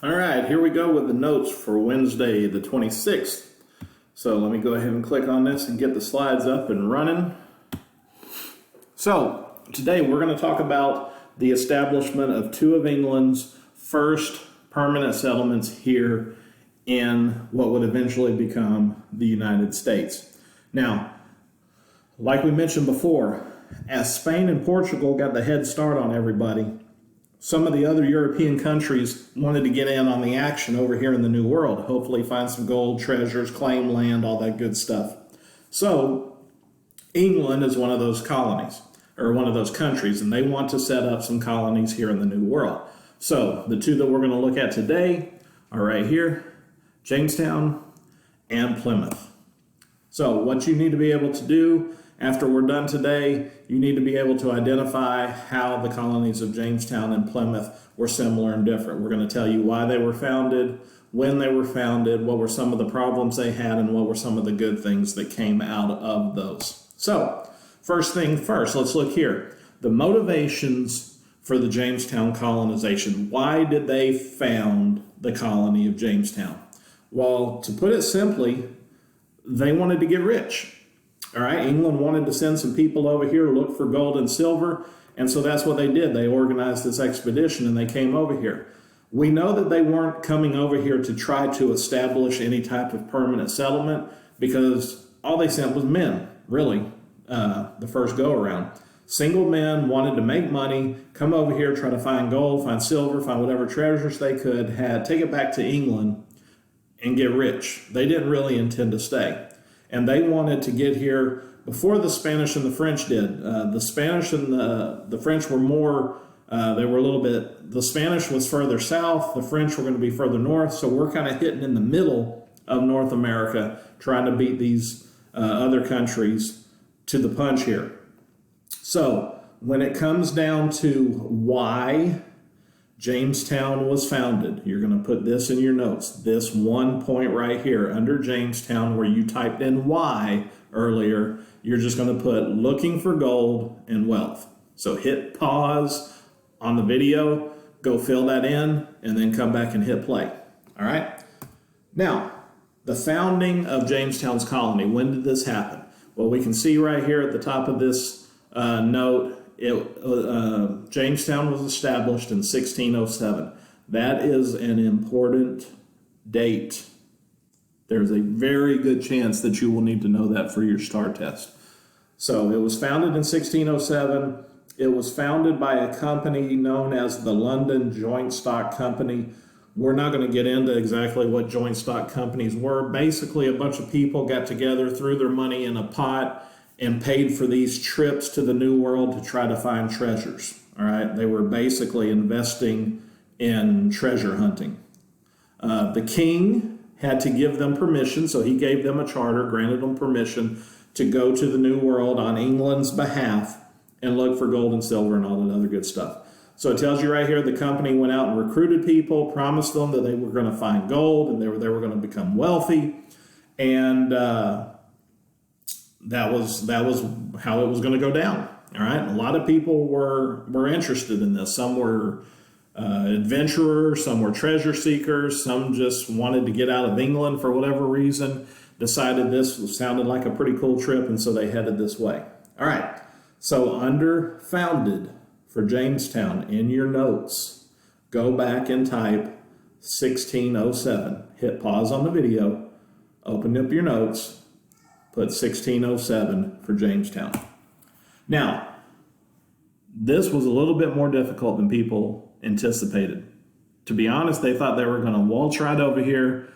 All right, here we go with the notes for Wednesday, the 26th. So let me go ahead and click on this and get the slides up and running. So today we're going to talk about the establishment of two of England's first permanent settlements here in what would eventually become the United States. Now, like we mentioned before, as Spain and Portugal got the head start on everybody, some of the other European countries wanted to get in on the action over here in the New World, hopefully find some gold, treasures, claim land, all that good stuff. So England is one of those colonies, or one of those countries, and they want to set up some colonies here in the New World. So the two that we're going to look at today are right here, Jamestown and Plymouth. So what you need to be able to do after we're done today, you need to be able to identify how the colonies of Jamestown and Plymouth were similar and different. We're going to tell you why they were founded, when they were founded, what were some of the problems they had, and what were some of the good things that came out of those. So, first thing first, let's look here. The motivations for the Jamestown colonization. Why did they found the colony of Jamestown? Well, to put it simply, they wanted to get rich. All right, England wanted to send some people over here to look for gold and silver, and so that's what they did. They organized this expedition and they came over here. We know that they weren't coming over here to try to establish any type of permanent settlement because all they sent was men, really, the first go-around. Single men wanted to make money, come over here, try to find gold, find silver, find whatever treasures they could, take it back to England and get rich. They didn't really intend to stay. And they wanted to get here before the Spanish and the French did. The Spanish and the French were more, they were a little bit, the Spanish was further south, the French were going to be further north, so we're kind of hitting in the middle of North America, trying to beat these other countries to the punch here. So when it comes down to why Jamestown was founded, you're going to put this in your notes. This one point right here under Jamestown where you typed in why earlier, you're just going to put looking for gold and wealth. So hit pause on the video, go fill that in, and then come back and hit play. All right? Now, the founding of Jamestown's colony, when did this happen? Well, we can see right here at the top of this note, Jamestown was established in 1607. That is an important date. There's a very good chance that you will need to know that for your STAR test. So it was founded in 1607. It was founded by a company known as the London Joint Stock Company. We're not going to get into exactly what joint stock companies were. Basically, a bunch of people got together, threw their money in a pot, and paid for these trips to the New World to try to find treasures. All right, they were basically investing in treasure hunting. The king had to give them permission, so he gave them a charter, granted them permission to go to the New World on England's behalf and look for gold and silver and all that other good stuff. So it tells you right here, the company went out and recruited people, promised them that they were going to find gold and they were going to become wealthy, and that was how it was going to go down. All right, a lot of people were interested in this. Some were adventurers, some were treasure seekers, some just wanted to get out of England for whatever reason, decided this sounded like a pretty cool trip, and so they headed this way. All right, so under founded for Jamestown in your notes, go back and type 1607. Hit pause on the video, open up your notes, put 1607 for Jamestown. Now, this was a little bit more difficult than people anticipated. To be honest, they thought they were going to waltz right over here,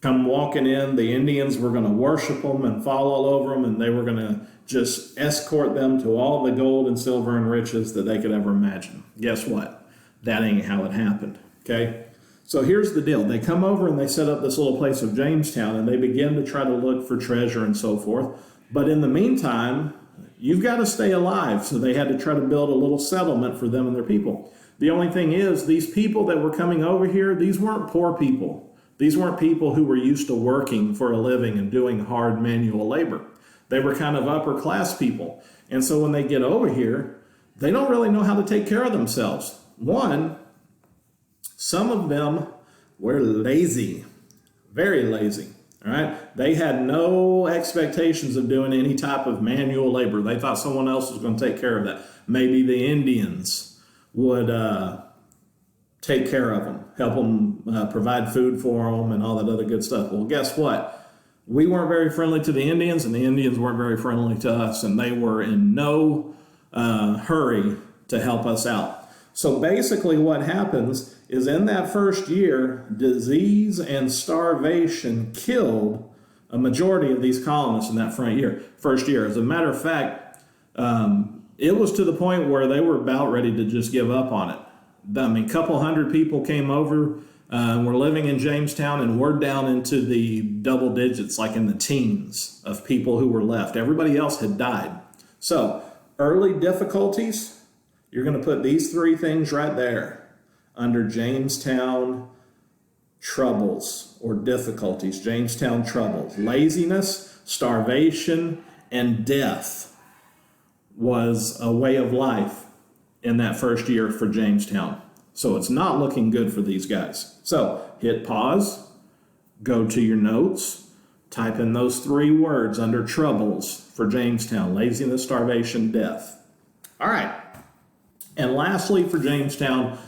come walking in. The Indians were going to worship them and fall all over them, and they were going to just escort them to all the gold and silver and riches that they could ever imagine. Guess what? That ain't how it happened, okay? So here's the deal. They come over and they set up this little place of Jamestown, and they begin to try to look for treasure and so forth. But in the meantime, you've got to stay alive. So they had to try to build a little settlement for them and their people. The only thing is, these people that were coming over here, these weren't poor people. These weren't people who were used to working for a living and doing hard manual labor. They were kind of upper class people. And so when they get over here, they don't really know how to take care of themselves. One, some of them were lazy, very lazy. All right. They had no expectations of doing any type of manual labor. They thought someone else was going to take care of that. Maybe the Indians would take care of them, help them provide food for them and all that other good stuff. Well, guess what? We weren't very friendly to the Indians, and the Indians weren't very friendly to us, and they were in no hurry to help us out. So basically what happens is in that first year, disease and starvation killed a majority of these colonists in that first year. As a matter of fact, it was to the point where they were about ready to just give up on it. I mean, a couple hundred people came over and were living in Jamestown, and we're down into the double digits, like in the teens of people who were left. Everybody else had died. So early difficulties, you're going to put these three things right there under Jamestown troubles or difficulties. Jamestown troubles. Laziness, starvation, and death was a way of life in that first year for Jamestown. So it's not looking good for these guys. So hit pause, go to your notes, type in those three words under troubles for Jamestown: laziness, starvation, death. All right. And lastly, for Jamestown,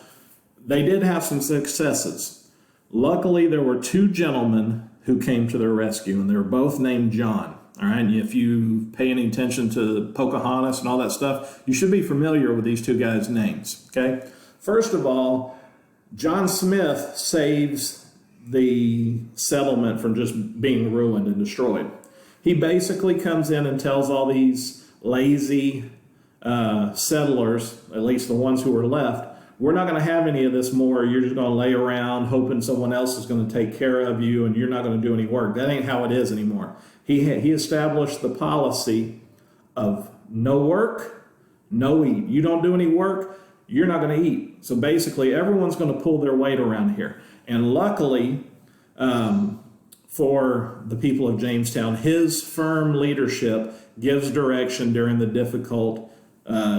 they did have some successes. Luckily, there were two gentlemen who came to their rescue, and they were both named John. All right, and if you pay any attention to Pocahontas and all that stuff, you should be familiar with these two guys' names, okay? First of all, John Smith saves the settlement from just being ruined and destroyed. He basically comes in and tells all these lazy settlers, at least the ones who were left, we're not going to have any of this more. You're just going to lay around hoping someone else is going to take care of you, and you're not going to do any work. That ain't how it is anymore. He established the policy of no work, no eat. You don't do any work, you're not going to eat. So basically, everyone's going to pull their weight around here. And luckily, for the people of Jamestown, his firm leadership gives direction during the difficult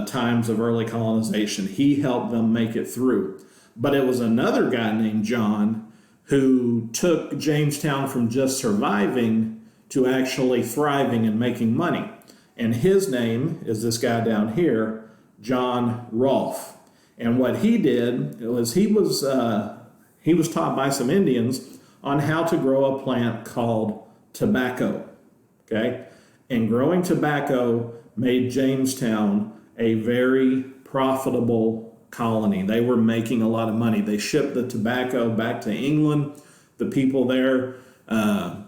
times of early colonization. He helped them make it through. But it was another guy named John who took Jamestown from just surviving to actually thriving and making money. And his name is this guy down here, John Rolfe. And what he did was he was taught by some Indians on how to grow a plant called tobacco. Okay? And growing tobacco made Jamestown a very profitable colony. They were making a lot of money. They shipped the tobacco back to England. The people there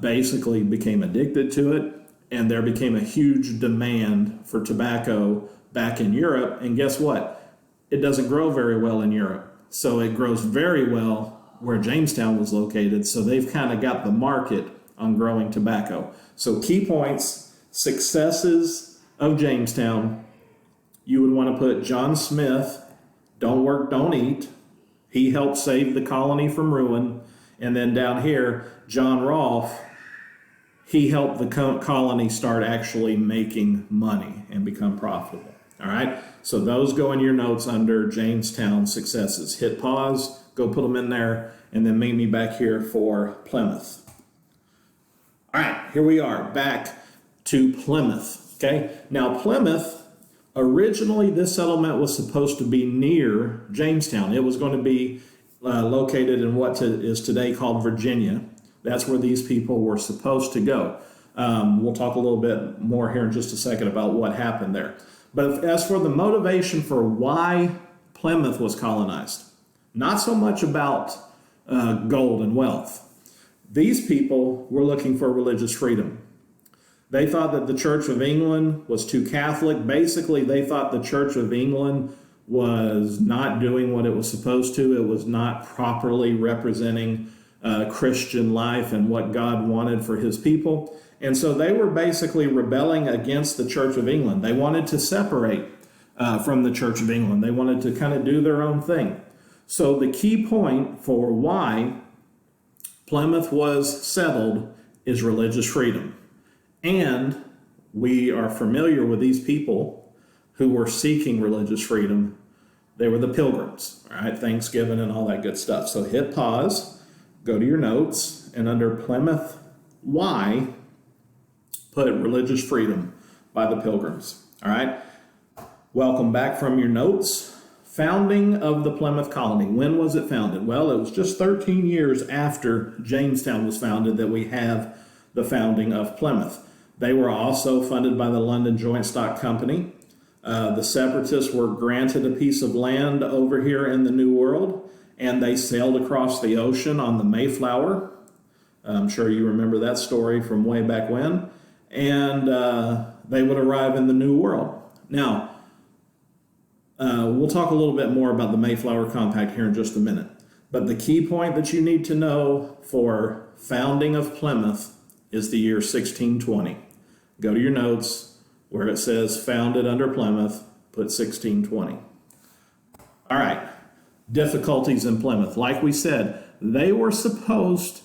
basically became addicted to it, and there became a huge demand for tobacco back in Europe. And guess what? It doesn't grow very well in Europe. So it grows very well where Jamestown was located. So they've kind of got the market on growing tobacco. So key points, successes of Jamestown. You would want to put John Smith, don't work, don't eat. He helped save the colony from ruin. And then down here, John Rolfe, he helped the colony start actually making money and become profitable. All right, so those go in your notes under Jamestown successes. Hit pause, go put them in there, and then meet me back here for Plymouth. All right, here we are, back to Plymouth. Okay, now Plymouth, originally this settlement was supposed to be near Jamestown. It was going to be located in what is today called Virginia. That's where these people were supposed to go. We'll talk a little bit more here in just a second about what happened there. But as for the motivation for why Plymouth was colonized, not so much about gold and wealth. These people were looking for religious freedom. They thought that the Church of England was too Catholic. Basically, they thought the Church of England was not doing what it was supposed to. It was not properly representing Christian life and what God wanted for his people. And so they were basically rebelling against the Church of England. They wanted to separate from the Church of England. They wanted to kind of do their own thing. So the key point for why Plymouth was settled is religious freedom. And we are familiar with these people who were seeking religious freedom. They were the Pilgrims, all right, Thanksgiving and all that good stuff. So hit pause, go to your notes, and under Plymouth Y, put Religious Freedom by the Pilgrims. All right? Welcome back from your notes. Founding of the Plymouth Colony. When was it founded? Well, it was just 13 years after Jamestown was founded that we have the founding of Plymouth. They were also funded by the London Joint Stock Company. The separatists were granted a piece of land over here in the New World, and they sailed across the ocean on the Mayflower. I'm sure you remember that story from way back when. And they would arrive in the New World. Now, we'll talk a little bit more about the Mayflower Compact here in just a minute. But the key point that you need to know for founding of Plymouth is the year 1620. Go to your notes where it says founded under Plymouth, put 1620. All right, difficulties in Plymouth. Like we said, they were supposed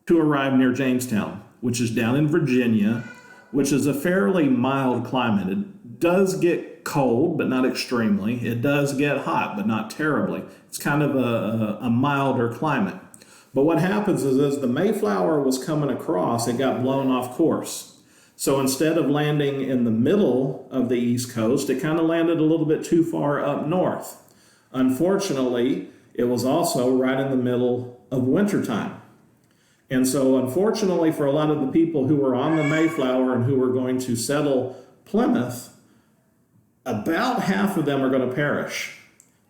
to arrive near Jamestown, which is down in Virginia, which is a fairly mild climate. It does get cold, but not extremely. It does get hot, but not terribly. It's kind of a milder climate. But what happens is as the Mayflower was coming across, it got blown off course. So instead of landing in the middle of the East Coast, it kind of landed a little bit too far up north. Unfortunately, it was also right in the middle of wintertime. And so unfortunately for a lot of the people who were on the Mayflower and who were going to settle Plymouth, about half of them are going to perish.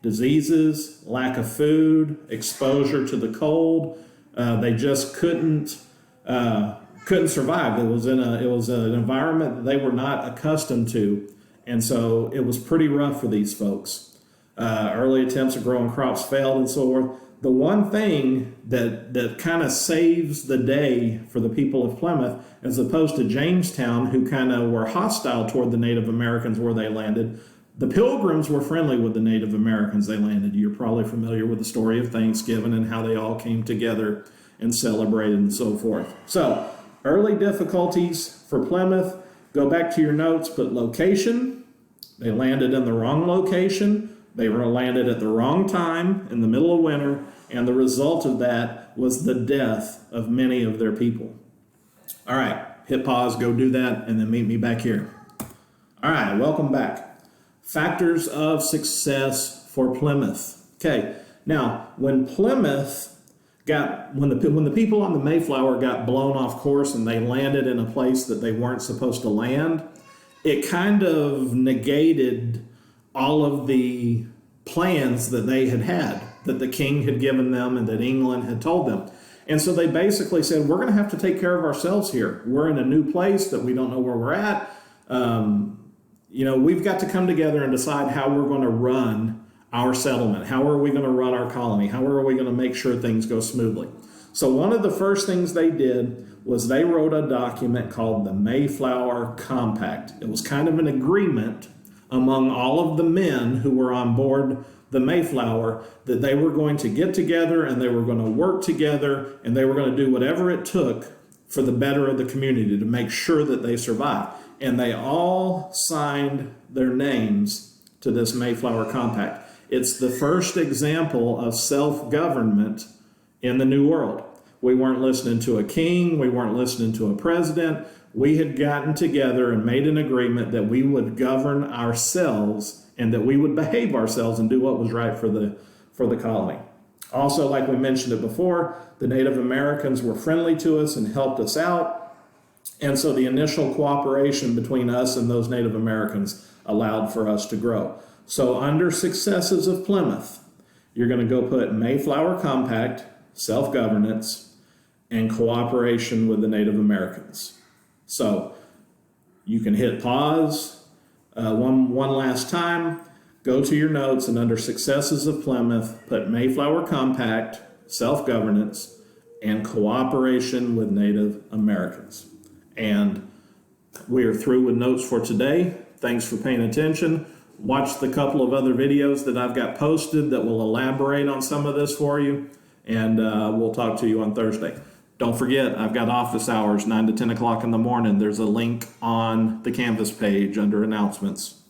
Diseases, lack of food, exposure to the cold. They just couldn't survive. It was an environment that they were not accustomed to, and so it was pretty rough for these folks. Early attempts at growing crops failed, and so forth. The one thing that kind of saves the day for the people of Plymouth, as opposed to Jamestown, who kind of were hostile toward the Native Americans where they landed, the Pilgrims were friendly with the Native Americans they landed. You're probably familiar with the story of Thanksgiving and how they all came together and celebrated and so forth. So, early difficulties for Plymouth. Go back to your notes, put location. They landed in the wrong location. They were landed at the wrong time in the middle of winter, and the result of that was the death of many of their people. All right, hit pause, go do that, and then meet me back here. All right, welcome back. Factors of success for Plymouth. Okay, now when the people on the Mayflower got blown off course and they landed in a place that they weren't supposed to land, it kind of negated all of the plans that they had, that the king had given them and that England had told them. And so they basically said, we're going to have to take care of ourselves here. We're in a new place that we don't know where we're at. We've got to come together and decide how we're going to run our settlement. How are we going to run our colony? How are we going to make sure things go smoothly? So one of the first things they did was they wrote a document called the Mayflower Compact. It was kind of an agreement among all of the men who were on board the Mayflower that they were going to get together and they were going to work together and they were going to do whatever it took for the better of the community to make sure that they survived. And they all signed their names to this Mayflower Compact. It's the first example of self-government in the New World. We weren't listening to a king. We weren't listening to a president. We had gotten together and made an agreement that we would govern ourselves and that we would behave ourselves and do what was right for the colony. Also, like we mentioned it before, the Native Americans were friendly to us and helped us out. And so the initial cooperation between us and those Native Americans allowed for us to grow. So under successes of Plymouth, you're going to go put Mayflower Compact, self-governance, and cooperation with the Native Americans. So you can hit pause one last time, go to your notes, and under successes of Plymouth, put Mayflower Compact, self-governance, and cooperation with Native Americans. And we are through with notes for today. Thanks for paying attention. Watch the couple of other videos that I've got posted that will elaborate on some of this for you. And we'll talk to you on Thursday. Don't forget, I've got office hours, 9 to 10 o'clock in the morning. There's a link on the Canvas page under announcements.